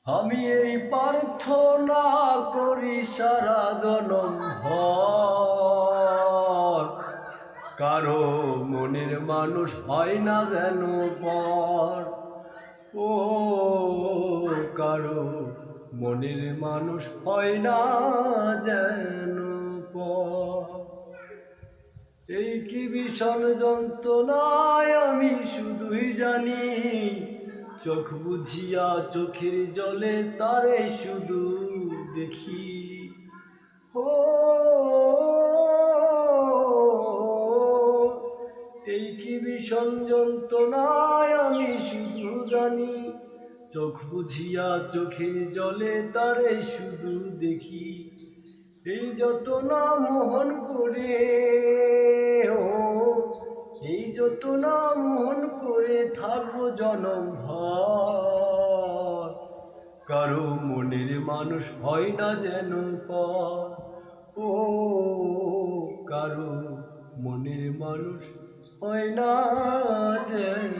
আমি এই প্রার্থনা করি সারা জনম ভর, কারো মনের মানুষ হয় না যেন পর। ও কারো মনের মানুষ হয় না যেন পর। এই কি ভীষণ যন্ত্রণায় আমি শুধুই জানি, চোখ বুঝিয়া চোখের জলে তারে শুধু দেখি। ও এই কি ভীষণ যন্ত্রণায় আমি শুধু জানি, চোখ বুঝিয়া চোখের জলে তারে শুধু দেখি। এই যত না মোহন করে, এই যত না মোহন করে থাকবো জনম ভর, কারো মনের মানুষ হয় না যেন পর। ও কারো মনের মানুষ হয় না যেন